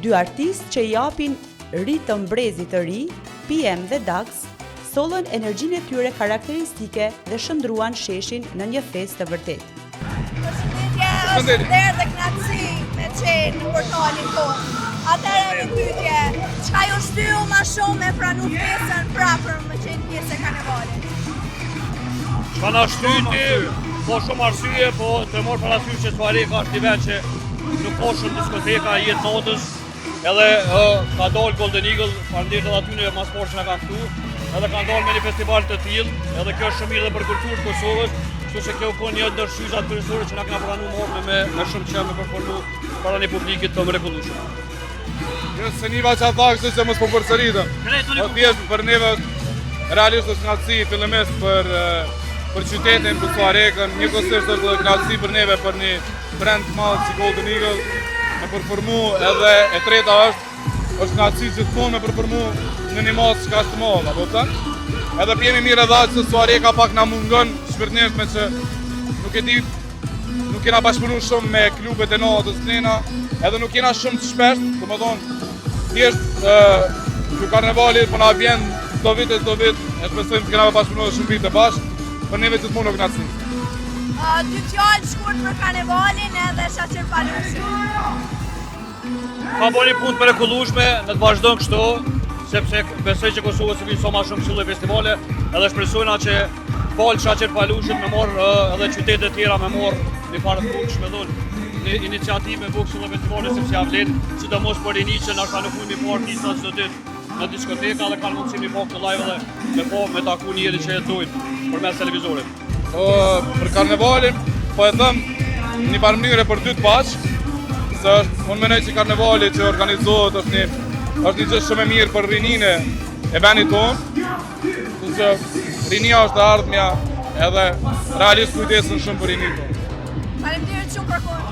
dy artistë që i japin ritëm brezit të ri, PM dhe Dax, sollën energjinë e tyre karakteristike dhe shndruan sheshin në një festë të vërtetë. Përshëndetje, është derë dhe knatësi me qenë në portalin tonë. Atëherë me pyetje, çka ju shtyu më shumë me pranu pjesën prapër me qenë pjesë e karnevalit? Çka na shtyti, po shumë arsye, po të mor parasysh që Tuareka është një vend që nuk ka shumë diskoteka jetë natës, edhe ka dalë Golden Eagle, faleminderit edhe aty në Masport që na kanë ftuar, edhe kanë dalë me një festival të tillë, edhe kjo është shumë mirë edhe për kulturën e Kosovës, kështu që kjo po një ndër shyzat kryesore që na kanë pranuar me shumë çëm me performu para një publikit të mrekullueshëm. Jo se niva që tha kështu që mos po përsëritëm. Po thjesht për neve realisht është knatësi fillimisht për qytetin, për Tuarekën, njëkohësisht është knatësi për neve për një brand të madh si Golden Eagle, me performu edhe e treta është knatësi gjithmonë me performu në një masë që ka të madh, apo kupton? Edhe jemi mirë edhe se Tuareka pak na mungon shpirtërisht me që nuk e di, nuk kena bashkëpunu shumë me klubet e natës plena, edhe nuk kena shumë të shpesh, domethënë thjesht ky karnevali po na vjen çdo vit, e besojmë se kena bashkëpunuar shumë vite bashkë, për neve gjithmonë nuk knatësi. Dy fjalë shkurt për karnevalin edhe Shaqir Palushin. Ka bërë një punë të mrekullueshme, në të vazhdon kështu, sepse besoj që Kosova të vinë sa më shumë kështu lloj festivale, edhe shpresojna që falë Shaqir Palushin me marrë edhe qytete të tjera me marrë një farë fuqsh me dhënë një iniciativë me bukë kështu festivale sepse ja vlen, sidomos për rini që ndoshta nuk mund mi marrë pista çdo ditë në diskoteka dhe kanë mundësi mi bë këtë live dhe me taku njëri që jetojnë përmes televizorit. Për karnevalin, po e them një farë mënyrë për dy të bashkë, se unë mendoj që karnevali që organizohet është një gjë shumë e mirë për rininë e vendit tonë, që rinia është e ardhmja edhe realisht kujdesin shumë për rinin tonë. Faleminderit shumë për kohën.